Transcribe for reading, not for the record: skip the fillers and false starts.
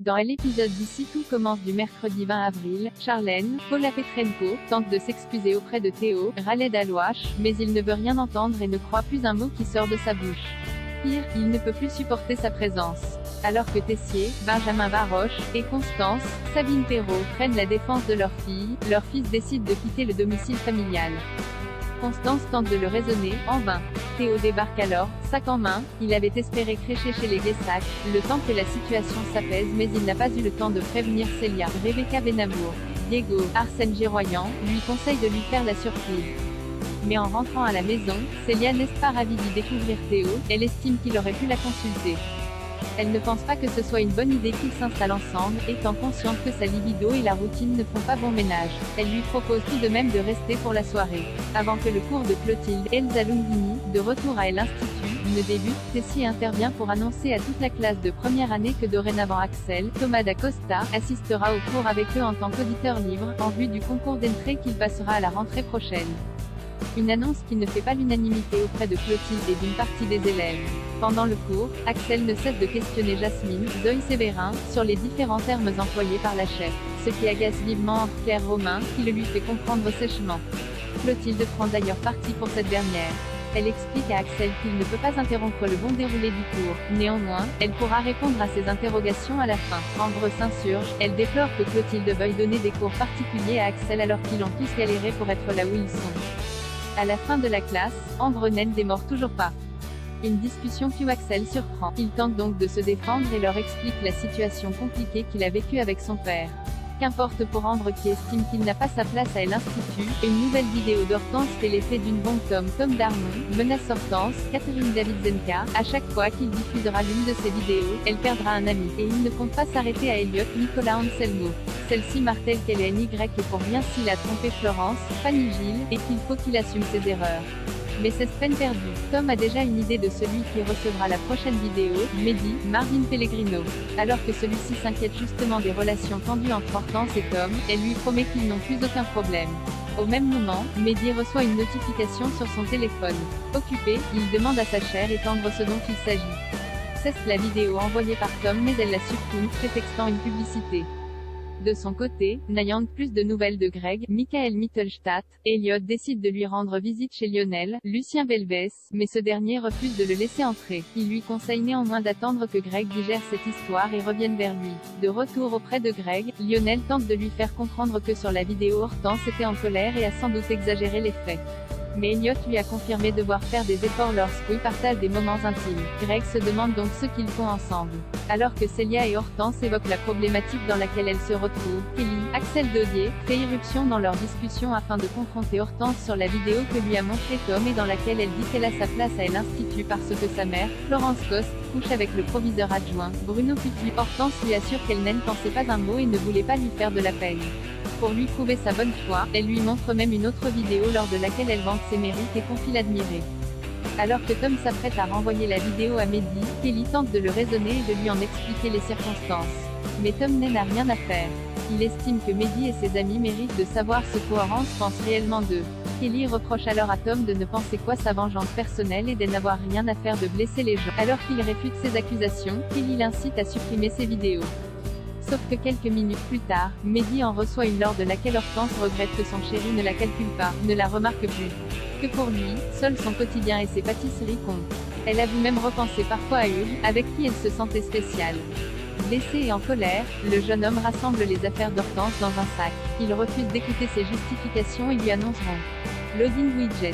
Dans l'épisode d'ici tout commence du mercredi 20 avril, Charlène, Paula Petrenko, tente de s'excuser auprès de Théo, Khaled Alouache, mais il ne veut rien entendre et ne croit plus un mot qui sort de sa bouche. Pire, il ne peut plus supporter sa présence. Alors que Tessier, Benjamin Baroche, et Constance, Sabine Perrault, prennent la défense de leur fille, leur fils décide de quitter le domicile familial. Constance tente de le raisonner, en vain. Théo débarque alors, sac en main, il avait espéré crécher chez les Guessac, le temps que la situation s'apaise mais il n'a pas eu le temps de prévenir Célia, Rebecca Benamour. Diego, Arsène Géroyan, lui conseille de lui faire la surprise. Mais en rentrant à la maison, Célia n'est pas ravie d'y découvrir Théo, elle estime qu'il aurait pu la consulter. Elle ne pense pas que ce soit une bonne idée qu'ils s'installent ensemble, étant consciente que sa libido et la routine ne font pas bon ménage. Elle lui propose tout de même de rester pour la soirée. Avant que le cours de Clotilde, Elsa Lungini, de retour à l'Institut, ne débute, Tessie intervient pour annoncer à toute la classe de première année que dorénavant Axel, Thomas d'Acosta, assistera au cours avec eux en tant qu'auditeur libre, en vue du concours d'entrée qu'il passera à la rentrée prochaine. Une annonce qui ne fait pas l'unanimité auprès de Clotilde et d'une partie des élèves. Pendant le cours, Axel ne cesse de questionner Jasmine, Zoé Sévérin, sur les différents termes employés par la chef, ce qui agace vivement Claire Romain, qui le lui fait comprendre sèchement. Clotilde prend d'ailleurs parti pour cette dernière. Elle explique à Axel qu'il ne peut pas interrompre le bon déroulé du cours. Néanmoins, elle pourra répondre à ses interrogations à la fin. Ambre s'insurge, elle déplore que Clotilde veuille donner des cours particuliers à Axel alors qu'ils ont tous galéré pour être là où ils sont. À la fin de la classe, Ambre ne démord toujours pas. Une discussion que Axel surprend. Il tente donc de se défendre et leur explique la situation compliquée qu'il a vécue avec son père. Qu'importe pour Ambre qui estime qu'il n'a pas sa place à l'Institut, une nouvelle vidéo d'Hortense fait l'effet d'une bombe. Tom Darmon, menace Hortense, Catherine Davidzenka, à chaque fois qu'il diffusera l'une de ses vidéos, elle perdra un ami, et il ne compte pas s'arrêter à Elliot Nicolas Anselmo. Celle-ci martèle qu'elle est NY et pour rien s'il a trompé Florence, Fanny Gilles, et qu'il faut qu'il assume ses erreurs. Mais c'est peine perdue. Tom a déjà une idée de celui qui recevra la prochaine vidéo, Mehdi, Marvin Pellegrino. Alors que celui-ci s'inquiète justement des relations tendues entre Hortense et Tom, elle lui promet qu'ils n'ont plus aucun problème. Au même moment, Mehdi reçoit une notification sur son téléphone. Occupé, il demande à sa chère étendre ce dont il s'agit. C'est la vidéo envoyée par Tom mais elle la supprime, prétextant une publicité. De son côté, n'ayant plus de nouvelles de Greg, Michael Mittelstadt, Elliot décide de lui rendre visite chez Lionel, Lucien Belvès, mais ce dernier refuse de le laisser entrer. Il lui conseille néanmoins d'attendre que Greg digère cette histoire et revienne vers lui. De retour auprès de Greg, Lionel tente de lui faire comprendre que sur la vidéo Hortense était en colère et a sans doute exagéré les faits. Mais Elliot lui a confirmé devoir faire des efforts lorsqu'ils partagent des moments intimes. Greg se demande donc ce qu'ils font ensemble. Alors que Célia et Hortense évoquent la problématique dans laquelle elles se retrouvent, Kelly, Axel Dodier, fait irruption dans leur discussion afin de confronter Hortense sur la vidéo que lui a montré Tom et dans laquelle elle dit qu'elle a sa place à l'Institut parce que sa mère, Florence Coste, couche avec le proviseur adjoint, Bruno Putti. Hortense lui assure qu'elle ne pensait pas un mot et ne voulait pas lui faire de la peine. Pour lui prouver sa bonne foi, elle lui montre même une autre vidéo lors de laquelle elle vante ses mérites et confie l'admirer. Alors que Tom s'apprête à renvoyer la vidéo à Mehdi, Kelly tente de le raisonner et de lui en expliquer les circonstances. Mais Tom n'a rien à faire. Il estime que Mehdi et ses amis méritent de savoir ce qu'Orange pense réellement d'eux. Kelly reproche alors à Tom de ne penser qu'à sa vengeance personnelle et de n'avoir rien à faire de blesser les gens. Alors qu'il réfute ses accusations, Kelly l'incite à supprimer ses vidéos. Sauf que quelques minutes plus tard, Mehdi en reçoit une lors de laquelle Hortense regrette que son chéri ne la calcule pas, ne la remarque plus. Que pour lui, seul son quotidien et ses pâtisseries comptent. Elle avoue même repenser parfois à Hugues, avec qui elle se sentait spéciale. Blessé et en colère, le jeune homme rassemble les affaires d'Hortense dans un sac. Il refuse d'écouter ses justifications et lui annonceront. Loading widget.